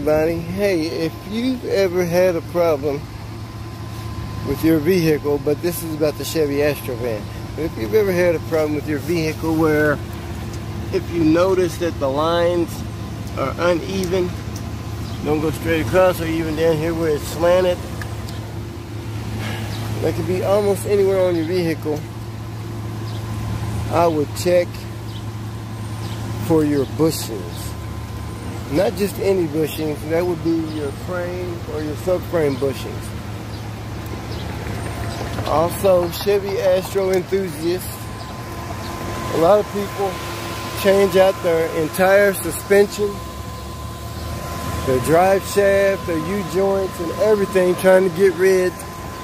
everybody. Hey, if you've ever had a problem with your vehicle, but this is about the Chevy Astro van. If you've ever had a problem with your vehicle where if you notice that the lines are uneven, don't go straight across, or even down here where it's slanted, that could be almost anywhere on your vehicle, I would check for your bushings. Not just any bushings, that would be your frame or your subframe bushings. Also, Chevy Astro enthusiasts, a lot of people change out their entire suspension, their drive shaft, their U-joints, and everything, trying to get rid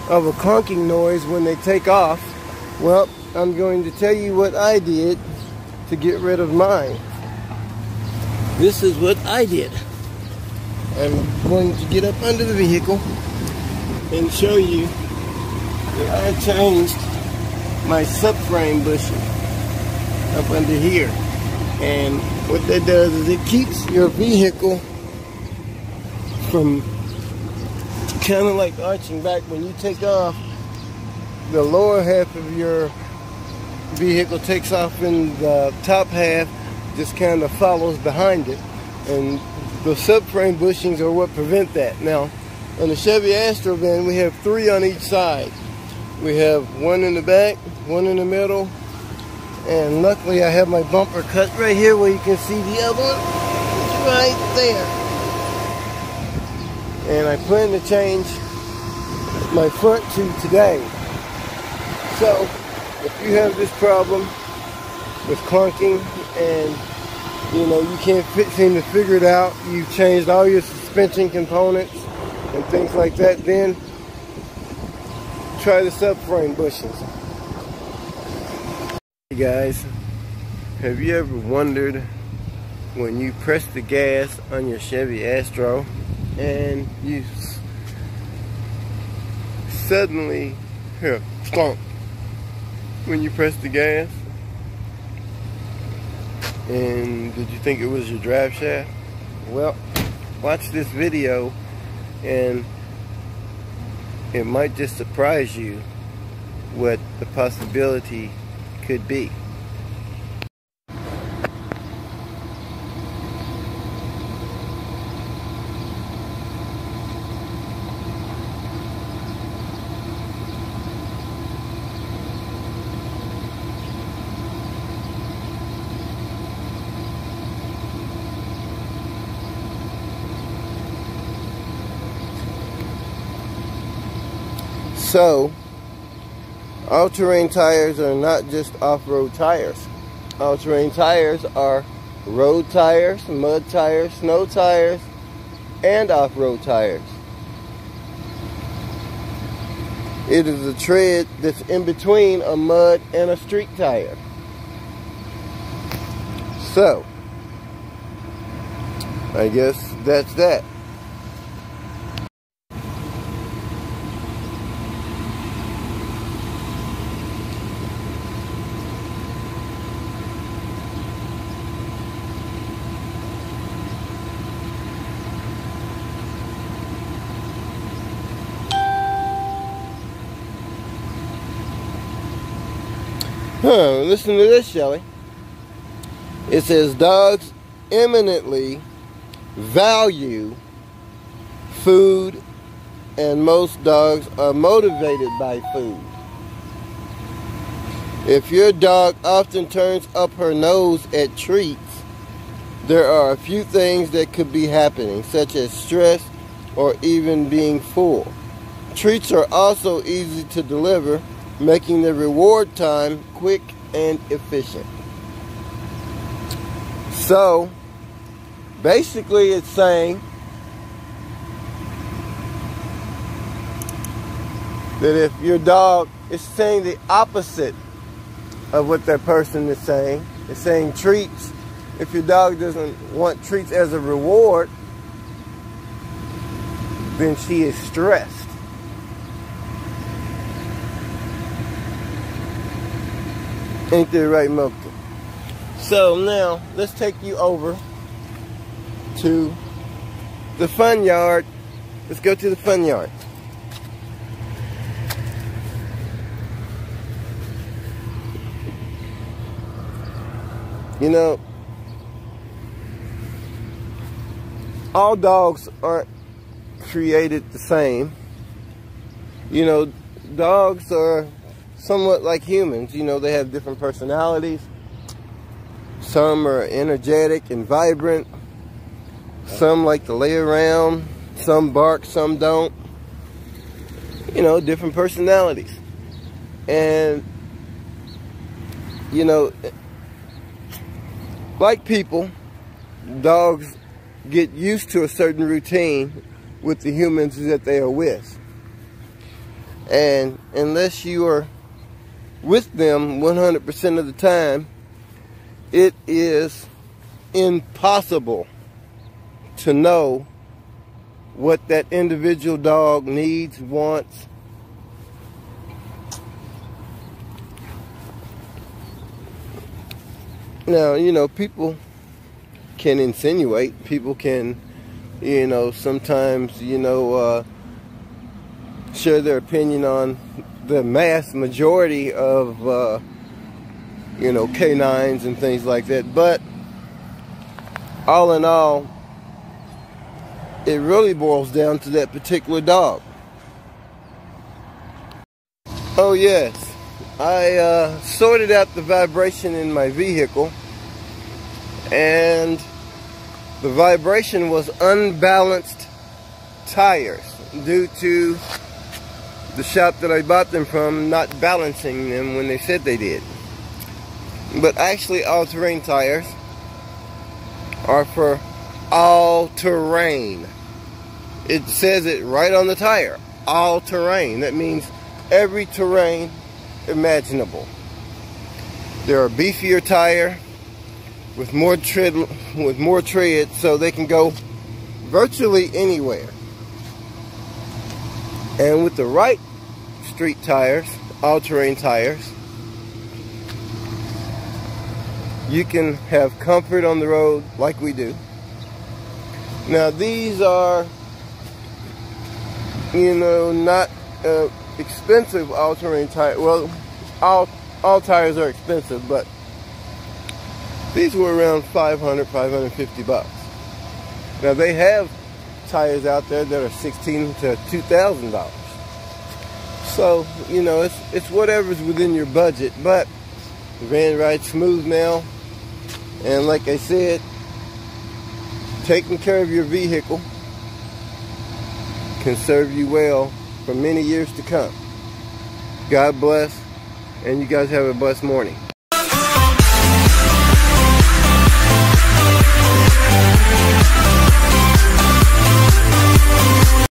of a clunking noise when they take off. Well, I'm going to tell you what I did to get rid of mine. This is what I did. I'm going to get up under the vehicle and show you that I changed my subframe bushing up under here. And what that does is it keeps your vehicle from kind of like arching back. When you take off, the lower half of your vehicle takes off and the top half just kind of follows behind it, and the subframe bushings are what prevent that. Now, on the Chevy Astro van, we have 3 on each side. We have 1 in the back, 1 in the middle, and luckily I have my bumper cut right here where you can see the other one. It's right there. And I plan to change my front tube today. So, if you have this problem with clunking and you can't seem to figure it out, you've changed all your suspension components and things like that, then try the subframe bushings. Hey guys, have you ever wondered when you press the gas on your Chevy Astro and you suddenly hear a thump when you press the gas? And did you think it was your drive shaft? Well, watch this video and it might just surprise you what the possibility could be. So, all-terrain tires are not just off-road tires. All-terrain tires are road tires, mud tires, snow tires, and off-road tires. It is a tread that's in between a mud and a street tire. So, I guess that's that. Listen to this, Shelly. It says dogs eminently value food, and most dogs are motivated by food. If your dog often turns up her nose at treats, there are a few things that could be happening, such as stress or even being full. Treats are also easy to deliver, making the reward time quick and efficient. So, basically it's saying that if your dog is saying the opposite of what that person is saying, it's saying treats. If your dog doesn't want treats as a reward, then she is stressed. Ain't that right, Milton? So now, let's take you over to the fun yard. Let's go to the fun yard. You know, all dogs aren't created the same. You know, dogs are somewhat like humans. You know, they have different personalities. Some are energetic and vibrant. Some like to lay around. Some bark, some don't. You know, different personalities. And, you know, like people, dogs get used to a certain routine with the humans that they are with. And unless you are with them 100% of the time, it is impossible to know what that individual dog needs, wants. Now, you know, people can insinuate, people can, you know, sometimes, you know, share their opinion on the mass majority of, you know, canines and things like that. But all in all, it really boils down to that particular dog. Oh yes, I sorted out the vibration in my vehicle, and the vibration was unbalanced tires due to the shop that I bought them from not balancing them when they said they did. But actually, all-terrain tires are for all terrain. It says it right on the tire, all terrain. That means every terrain imaginable. They're a beefier tire with more tread, so they can go virtually anywhere. And with the right street tires, all-terrain tires, you can have comfort on the road like we do. Now these are, you know, not expensive all-terrain tires. Well, all tires are expensive, but these were around $500, $550. Now they have tires out there that are $1,600 to $2,000. So, you know, it's whatever's within your budget. But the van rides smooth now, and like I said, taking care of your vehicle can serve you well for many years to come. God bless, and you guys have a blessed morning.